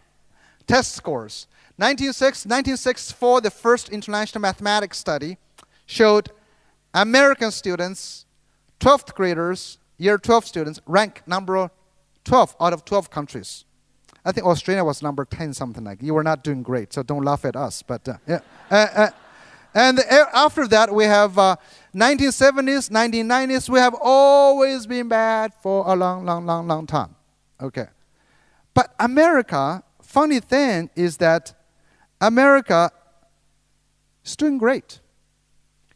Test scores. 1964, the first international mathematics study showed American students, 12th graders, year 12 students, rank number 12 out of 12 countries. I think Australia was number 10, something like that. You were not doing great, so don't laugh at us. But yeah. And after that, we have 1970s, 1990s. We have always been bad for a long time. Okay. But America, funny thing is that America is doing great.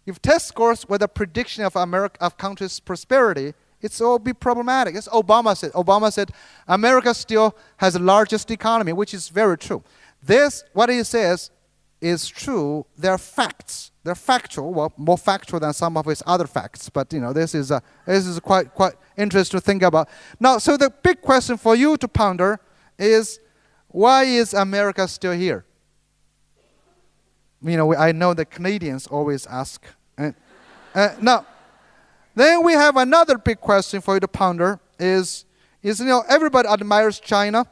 If test scores were the prediction of country's prosperity, it's all be problematic. As Obama said. Obama said, America still has the largest economy, which is very true. This, what he says, is true. They're facts. They're factual. Well, more factual than some of his other facts. But this is quite interesting to think about. Now, so the big question for you to ponder is, why is America still here? I know the Canadians always ask. Now, then we have another big question for you to ponder is everybody admires China.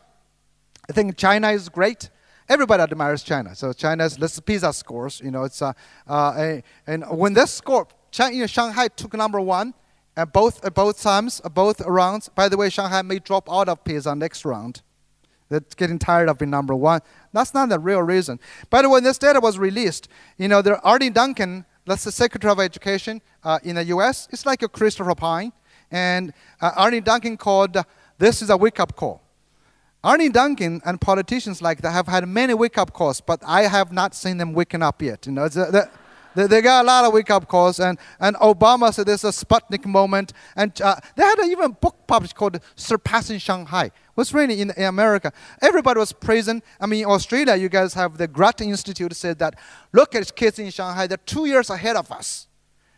I think China is great. Everybody admires China. So China's PISA scores. And when this score, Shanghai took number one, at both times, both rounds. By the way, Shanghai may drop out of PISA next round. They're getting tired of being number one. That's not the real reason. By the way, when this data was released, Arne Duncan, that's the Secretary of Education in the U.S. It's like a Christopher Pine. And Arne Duncan called, this is a wake-up call. Arne Duncan and politicians like that have had many wake-up calls, but I have not seen them waking up yet. They got a lot of wake-up calls, and Obama said there's a Sputnik moment, and they had even a book published called Surpassing Shanghai. What's really in America? Everybody was praising. In Australia, you guys have the Grattan Institute said that, look at kids in Shanghai, they're 2 years ahead of us.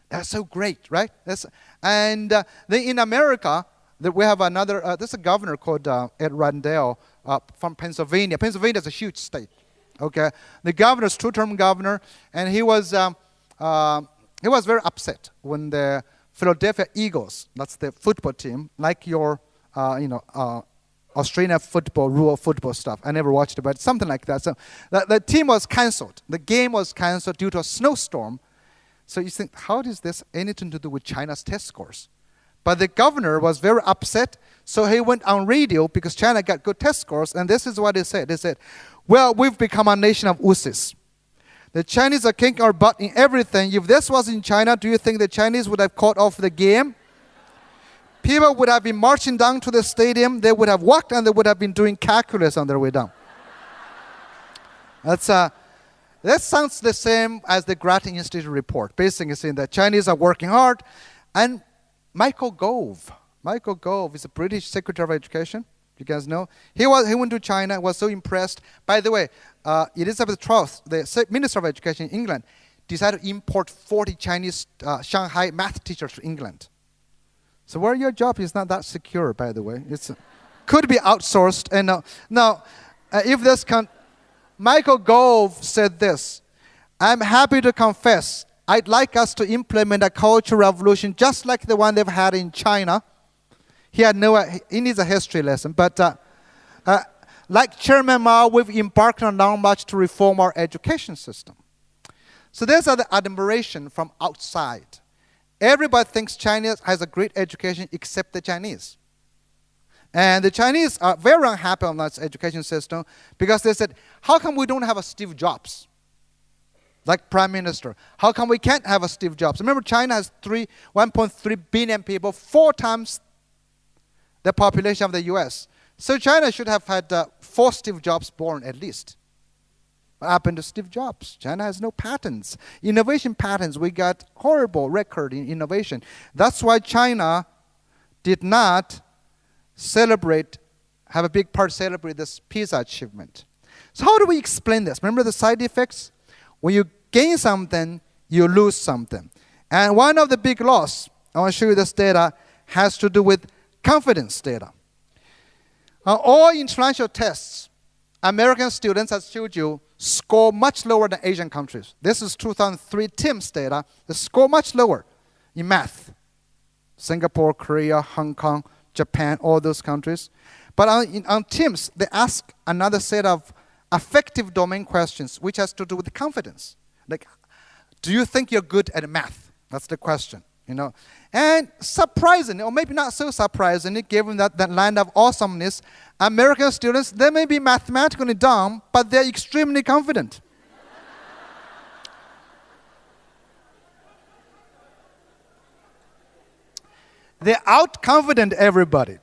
That's so great, right? Then in America, we have another, there's a governor called Ed Rendell from Pennsylvania. Pennsylvania is a huge state. Okay, the governor's two-term governor, and he was very upset when the Philadelphia Eagles, that's the football team, like your Australian football, rural football stuff. I never watched it, but something like that. So the team was canceled. The game was canceled due to a snowstorm. So you think, how does this anything to do with China's test scores? But the governor was very upset, so he went on radio because China got good test scores, and this is what he said. He said, well, we've become a nation of wussies. The Chinese are kicking our butt in everything. If this was in China, do you think the Chinese would have caught off the game? People would have been marching down to the stadium. They would have walked, and they would have been doing calculus on their way down. That sounds the same as the Grattan Institute report, basically saying that Chinese are working hard. And Michael Gove is a British Secretary of Education. You guys know. He went to China, was so impressed. By the way, Elizabeth Truss, the Minister of Education in England, decided to import 40 Chinese Shanghai math teachers to England. So where your job is not that secure, by the way. It could be outsourced. And now, if this Michael Gove said this, I'm happy to confess, I'd like us to implement a cultural revolution just like the one they've had in China. He needs a history lesson, but like Chairman Mao, we've embarked on a long march to reform our education system. So there's the admiration from outside. Everybody thinks China has a great education except the Chinese. And the Chinese are very unhappy on that education system because they said, how come we don't have a Steve Jobs? like prime minister. How come we can't have a Steve Jobs? Remember, China has 1.3 billion people, 4 times the population of the US. So China should have had 4 Steve Jobs born at least. What happened to Steve Jobs? China has no patents. Innovation patents, we got horrible record in innovation. That's why China did not have a big part celebrate this PISA achievement. So how do we explain this? Remember the side effects? When you gain something, you lose something. And one of the big loss, I want to show you this data, has to do with confidence data. On all international tests, American students, as I showed you, score much lower than Asian countries. This is 2003 TIMSS data. They score much lower in math. Singapore, Korea, Hong Kong, Japan, all those countries. But on TIMSS, they ask another set of affective domain questions, which has to do with confidence. Like, do you think you're good at math? That's the question, you know. And surprisingly, or maybe not so surprisingly, given that land of awesomeness, American students, they may be mathematically dumb, but they're extremely confident. They out-confident everybody.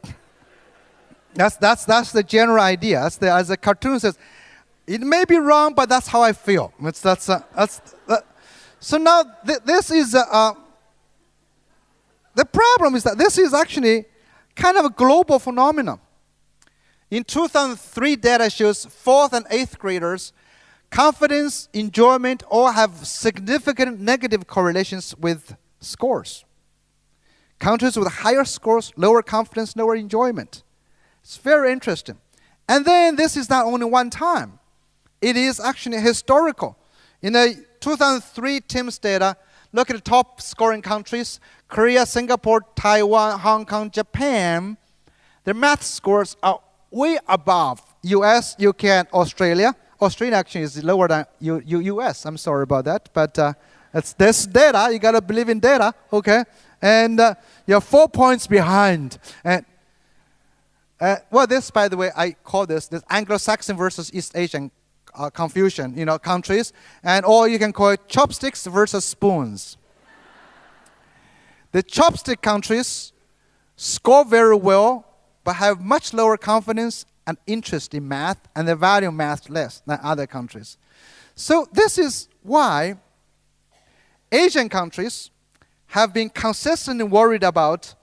That's the general idea. As the cartoon says, it may be wrong, but that's how I feel. So now this is the problem is that this is actually kind of a global phenomenon. In 2003, data shows 4th and 8th graders, confidence, enjoyment, all have significant negative correlations with scores. Countries with higher scores, lower confidence, lower enjoyment. It's very interesting. And then this is not only one time. It is actually historical. In the 2003 TIMSS data, look at the top scoring countries, Korea, Singapore, Taiwan, Hong Kong, Japan. Their math scores are way above US, UK, and Australia. Australia actually is lower than US. I'm sorry about that. But it's this data. You got to believe in data, okay? And you're 4 points behind. And well, this, by the way, I call this Anglo-Saxon versus East Asian confusion, you know, countries. Or you can call it chopsticks versus spoons. The chopstick countries score very well, but have much lower confidence and interest in math, and they value math less than other countries. So this is why Asian countries have been consistently worried about.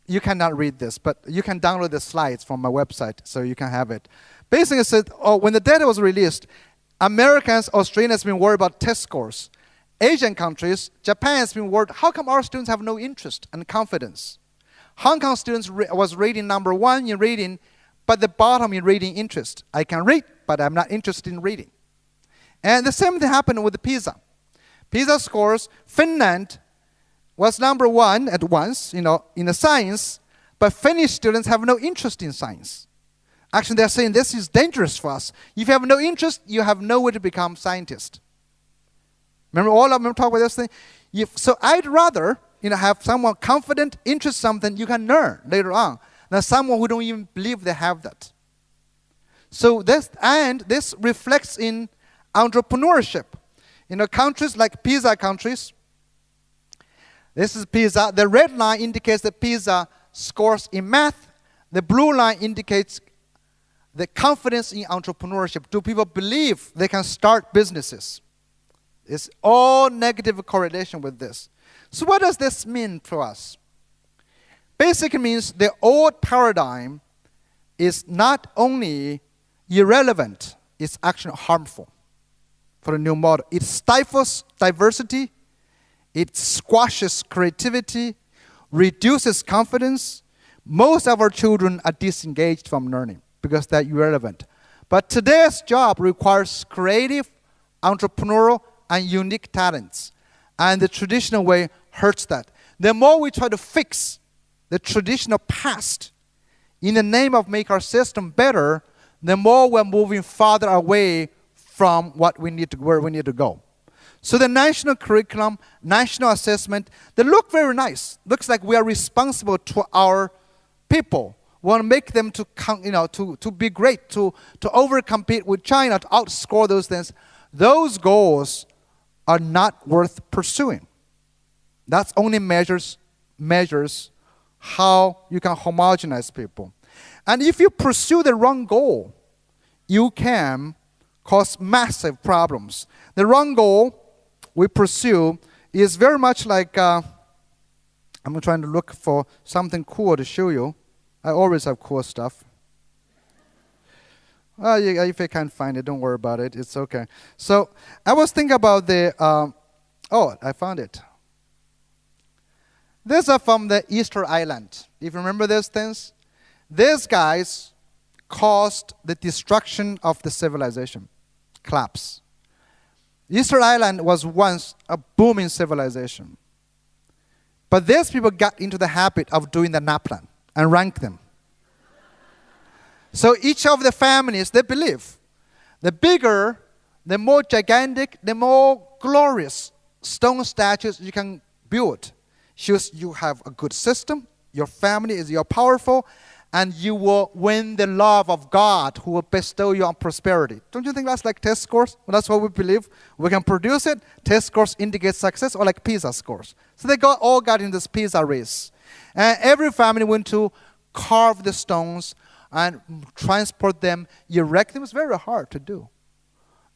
You cannot read this, but you can download the slides from my website so you can have it. Basically, it said, when the data was released, Americans, Australians have been worried about test scores. Asian countries, Japan has been worried, how come our students have no interest and confidence? Hong Kong students was rating number 1 in reading, but the bottom in reading interest. I can read, but I'm not interested in reading. And the same thing happened with the PISA. PISA scores, Finland was number 1 at once, you know, in the science, but Finnish students have no interest in science. Actually, they're saying this is dangerous for us. If you have no interest, you have no way to become scientist. Remember, all of them talk about this thing. So I'd rather, you know, have someone confident, interested in something you can learn later on, than someone who don't even believe they have that. So this reflects in entrepreneurship. You know, countries like PISA countries. This is PISA. The red line indicates the PISA scores in math. The blue line indicates the confidence in entrepreneurship. Do people believe they can start businesses? It's all negative correlation with this. So what does this mean to us? Basically means the old paradigm is not only irrelevant, it's actually harmful for the new model. It stifles diversity, it squashes creativity, reduces confidence. Most of our children are disengaged from learning because they're irrelevant. But today's job requires creative, entrepreneurial, and unique talents. And the traditional way hurts that. The more we try to fix the traditional past in the name of make our system better, the more we're moving farther away from where we need to go. So the national curriculum, national assessment, they look very nice. Looks like we are responsible to our people. We want to make them to be great, to overcompete with China, to outscore those things. Those goals are not worth pursuing. That's only measures how you can homogenize people. And if you pursue the wrong goal, you can cause massive problems. The wrong goal we pursue is very much like, I'm trying to look for something cool to show you. I always have cool stuff. If I can't find it, don't worry about it. It's okay. So I was thinking about the, I found it. These are from the Easter Island. If you remember those things, these guys caused the destruction of the civilization, collapse. Easter Island was once a booming civilization. But these people got into the habit of doing the NAPLAN and rank them. So each of the families, they believe, the bigger, the more gigantic, the more glorious stone statues you can build shows you have a good system, your family is you're powerful, and you will win the love of God who will bestow you on prosperity. Don't you think that's like test scores? Well, that's what we believe. We can produce it. Test scores indicate success, or like PISA scores. So they all got in this PISA race. And every family went to carve the stones and transport them, erect them. It was very hard to do.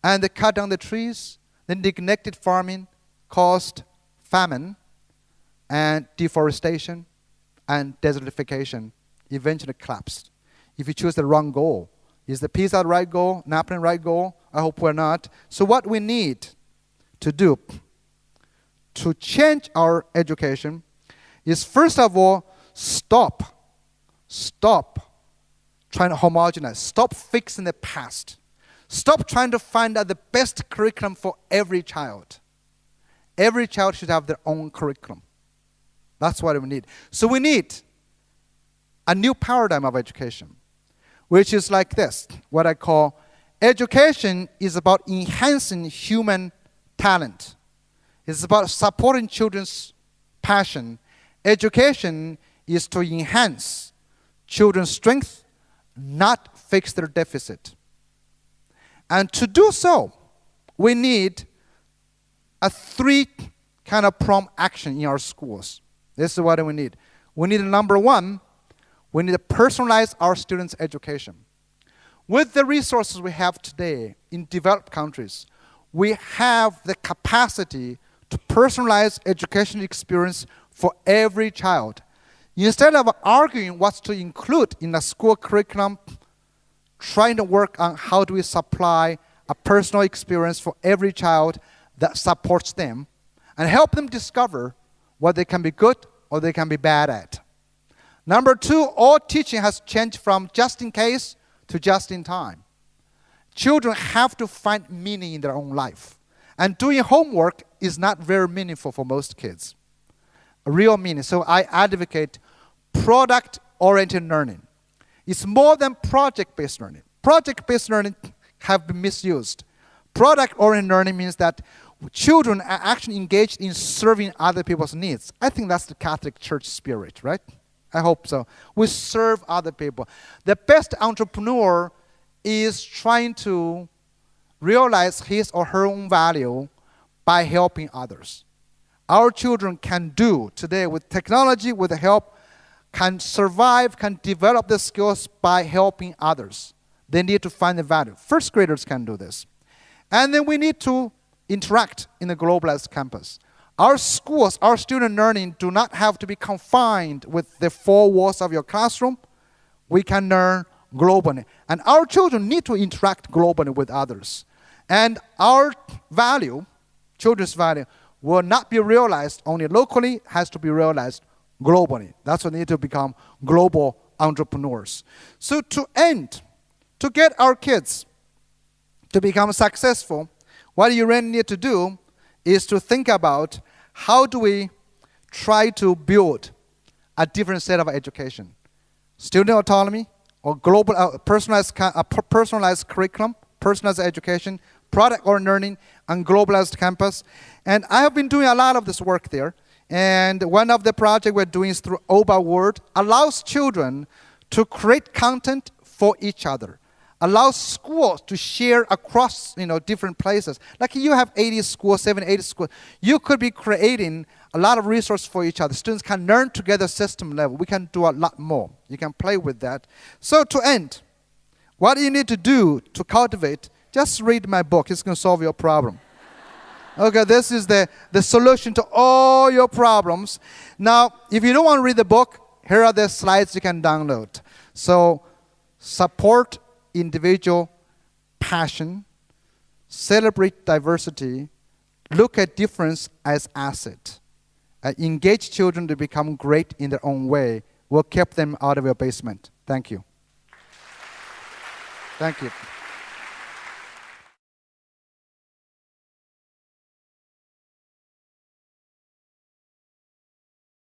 And they cut down the trees. The neglected farming caused famine and deforestation and desertification. Eventually collapsed. If you choose the wrong goal, is the PISA the right goal, NAPLAN right goal? I hope we're not. So what we need to do to change our education is, first of all, stop trying to homogenize. Stop fixing the past. Stop trying to find out the best curriculum for every child. Every child should have their own curriculum. That's what we need. So we need a new paradigm of education, which is like this, what I call education is about enhancing human talent. It's about supporting children's passion. Education is to enhance children's strength, not fix their deficit. And to do so, we need a 3 kind of prompt action in our schools. This is what we need. We need, number 1, we need to personalize our students' education. With the resources we have today in developed countries, we have the capacity to personalize education experience for every child. Instead of arguing what to include in a school curriculum, trying to work on how do we supply a personal experience for every child that supports them and help them discover what they can be good or they can be bad at. Number 2, all teaching has changed from just in case to just in time. Children have to find meaning in their own life. And doing homework is not very meaningful for most kids. A real meaning. So I advocate product-oriented learning. It's more than project-based learning. Project-based learning have been misused. Product-oriented learning means that children are actually engaged in serving other people's needs. I think that's the Catholic Church spirit, right? I hope so. We serve other people. The best entrepreneur is trying to realize his or her own value by helping others. Our children can do today with technology, with the help, can survive, can develop the skills by helping others. They need to find the value. First graders can do this. And then we need to interact in a globalized campus. Our schools, our student learning do not have to be confined with the 4 walls of your classroom. We can learn globally. And our children need to interact globally with others. And our value, children's value, will not be realized only locally, has to be realized globally. That's why we need to become global entrepreneurs. So to get our kids to become successful, what you really need to do is to think about how do we try to build a different set of education. Student autonomy or global personalized curriculum, personalized education, product-oriented learning, and globalized campus. And I have been doing a lot of this work there. And one of the projects we're doing is through OBA World, allows children to create content for each other. allow schools to share across different places. Like you have 80 schools, 80 schools. You could be creating a lot of resources for each other. Students can learn together system level. We can do a lot more. You can play with that. So to end, what you need to do to cultivate, just read my book. It's going to solve your problem. Okay, this is the solution to all your problems. Now, if you don't want to read the book, here are the slides you can download. So, support individual passion, celebrate diversity, look at difference as asset, engage children to become great in their own way. Will keep them out of your basement. Thank you. Thank you.